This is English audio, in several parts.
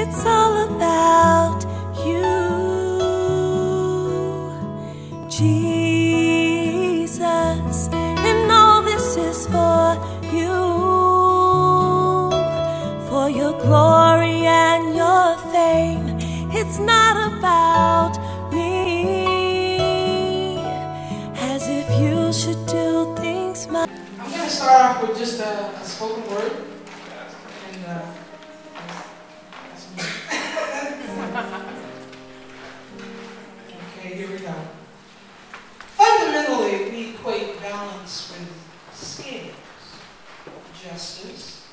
It's all about you, Jesus, and all this is for you, for your glory and your fame. It's not about me, as if you should do things my way. I'm going to start off with just a spoken word. And, okay, here we go. Fundamentally, we equate balance with scales, justice,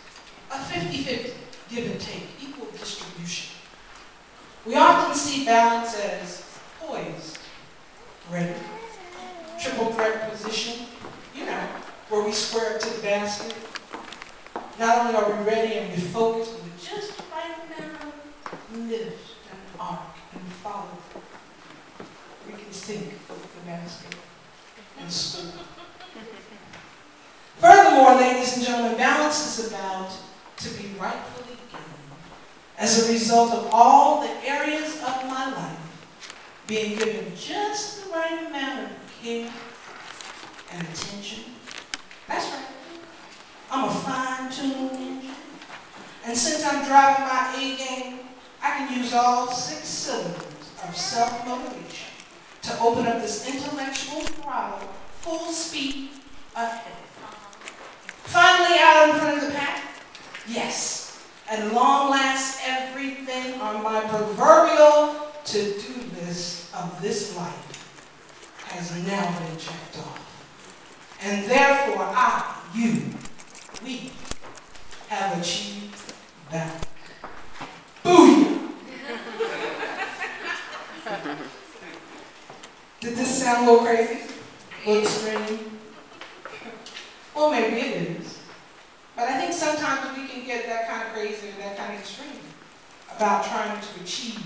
a 50-50, give and take, equal distribution. We often see balance as poised, ready, triple threat position, you know, where we square up to the basket. Not only are we ready and we're focused, but we just right now lift and arc and follow. We can sink the basket and score. Furthermore, ladies and gentlemen, balance is about to be rightfully given as a result of all the areas of my life being given just the right amount of care and attention. That's right. I'm a fine-tuned engine. And since I'm driving my A game, I can use all 6 cylinders of self-motivation to open up this intellectual throttle full speed ahead. Finally out in front of the pack? Yes. At long last, everything on my proverbial to-do list of this life has now been checked off. And therefore, we have achieved that. Booyah! Did this sound a little crazy? A little extreme? Well, maybe it is. But I think sometimes we can get that kind of crazy or that kind of extreme about trying to achieve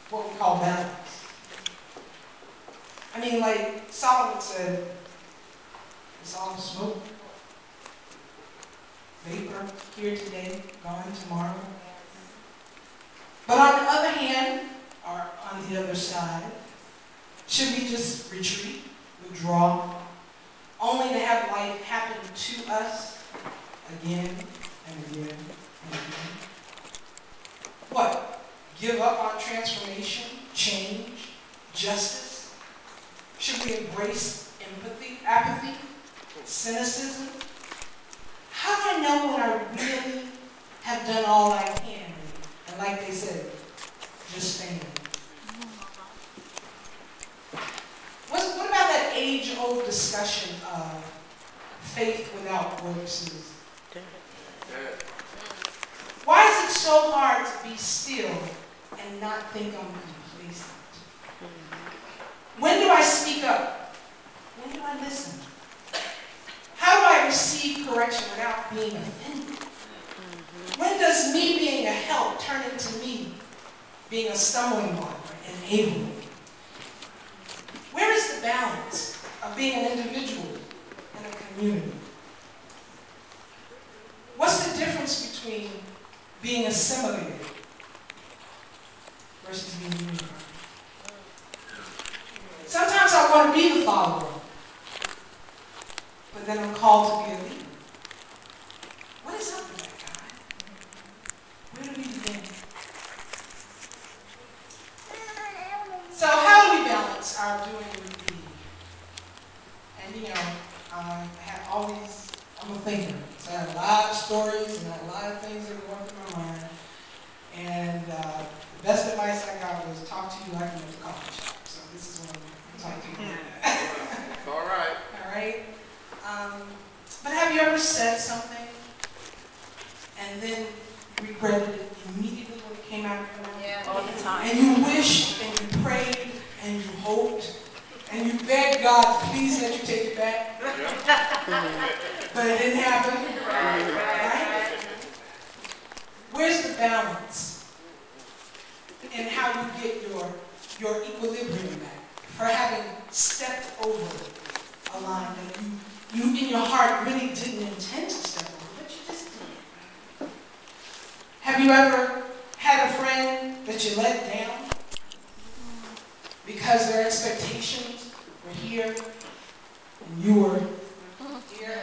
what we call balance. I mean, like Solomon said, it's all smoke, vapor, here today, gone tomorrow. But on the other hand, or on the other side, should we just retreat, withdraw, only to have life happen to us again and again and again? What? Give up on transformation, change, justice? Should we embrace empathy, apathy, cynicism? How do I know when I really have done all I can? And like they said, just stand. What about that age-old discussion of faith without works is? Why is it so hard to be still and not think I'm complacent? When do I speak up? When do I listen? How do I receive correction without being offended? When does me being a help turn into me being a stumbling block or enabling? Where is the balance of being an individual and a community? What's the difference between being assimilated versus being unified? Sometimes I want to be the follower, but then I'm called to be a leader. What is up with that guy? Where do we begin? So how do we balance our doing with being? And you know, I have all these, I'm a thinker, so I have a lot of stories and a lot of things that are going through my mind. And the best advice I got was talk to you like you went to coffee shop. So this is what I'm talking to you about. All right. All right. But have you ever said something and then regretted it immediately when it came out of your mouth? Yeah, all the time. And you wished and you prayed and you hoped and you begged God, please let you take it back. But it didn't happen. Right? Where's the balance in how you get your equilibrium back for having stepped over a line that you in your heart really didn't intend to step over, but you just did? Have you ever had a that you let down because their expectations were here and you were here?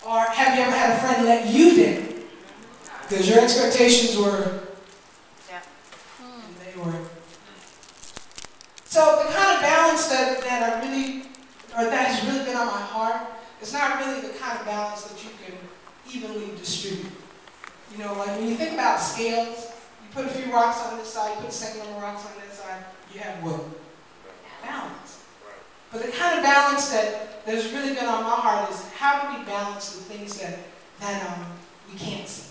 Or have you ever had a friend let you down because your expectations were and they were? So the kind of balance that has really been on my heart is not really the kind of balance that you can evenly distribute. You know, like when you think about scales, you put a few rocks on this side, you put the same number of rocks on that side, you have what? Balance. But the kind of balance that has really been on my heart is how do we balance the things that we can't see?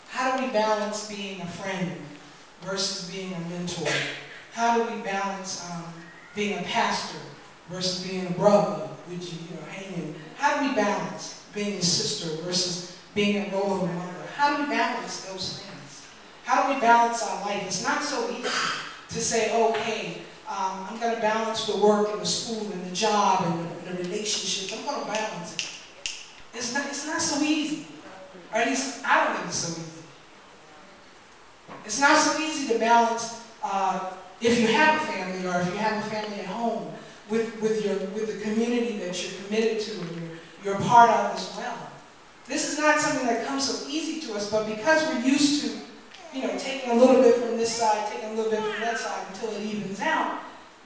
How do we balance being a friend versus being a mentor? How do we balance being a pastor versus being a brother, which you hang in? How do we balance being a sister versus being a role of a mother? How do we balance those things? How do we balance our life? It's not so easy to say, okay, I'm going to balance the work and the school and the job and the relationships. I'm going to balance it. It's not so easy. Or at least I don't think it's so easy. It's not so easy to balance if you have a family or if you have a family at home with the community that you're committed to and you're a part of as well. This is not something that comes so easy to us, but because we're used to, taking a little bit from this side, taking a little bit from that side until it evens out,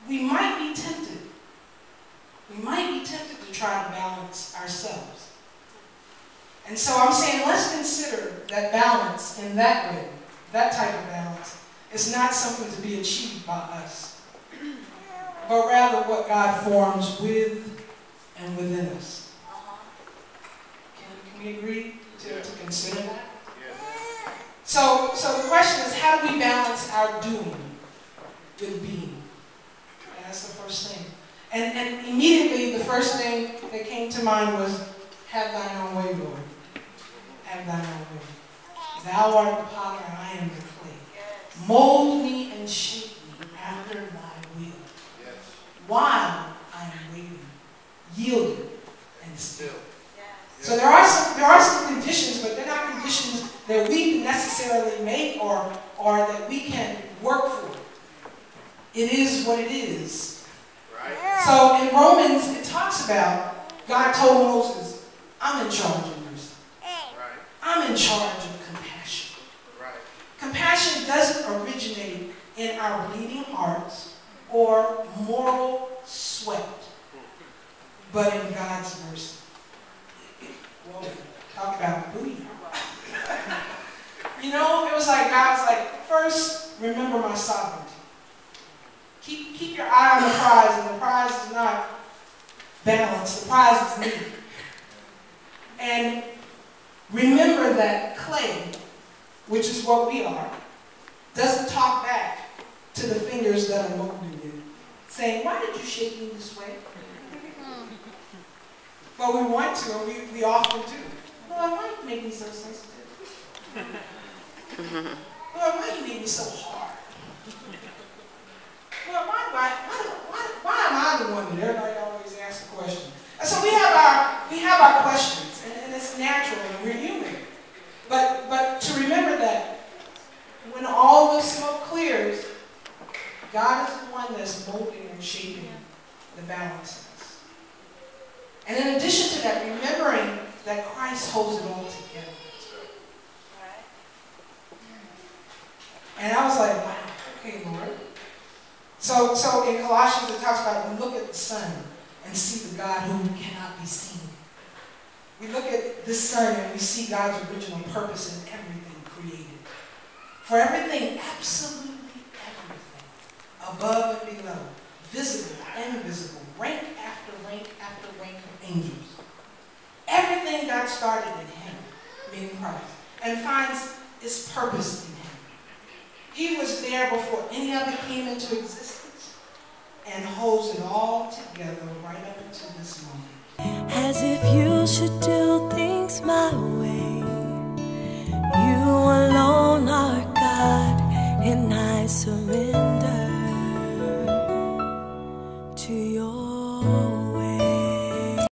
we might be tempted. We might be tempted to try to balance ourselves. And so I'm saying let's consider that balance in that way, that type of balance. It's not something to be achieved by us, but rather what God forms with and within us. Can we agree to consider that? So the question is, how do we balance our doing with being? And that's the first thing. And immediately the first thing that came to mind was, have thine own way, Lord. Have thine own way. Thou art the potter, and I am the clay. Mold me and shape me after thy will. While I am waiting, yielded and still. So there are some conditions, but they're not conditions that we can necessarily make or that we can work for. It is what it is. Right. So in Romans, it talks about God told Moses, I'm in charge of mercy. Right. I'm in charge of compassion. Right. Compassion doesn't originate in our bleeding hearts or moral sweat, but in God's mercy. Whoa, talk about booty. It was like God was like, first, remember my sovereignty. Keep your eye on the prize, and the prize is not balance. The prize is me. And remember that clay, which is what we are, doesn't talk back to the fingers that are molding you, saying, why did you shape me this way? But we want to, and we often do. Lord, why do you make me so sensitive? Lord, why do you make me so hard? Lord, why am I the one that everybody always asks the question? And so we have our questions, and it's natural, and we're human. But to remember that when all the smoke clears, God is the one that's molding and shaping the balance of us. And in addition to that, remembering that Christ holds it all together. And I was like, wow, okay, Lord. So in Colossians it talks about we look at the sun and see the God who cannot be seen. We look at the sun and we see God's original purpose in everything created. For everything, absolutely everything, above and below, visible and invisible, rank after rank after rank of angels. Everything God started in him, meaning Christ, and finds its purpose in him. He was there before any of it came into existence and holds it all together right up until this moment. As if you should do things my way.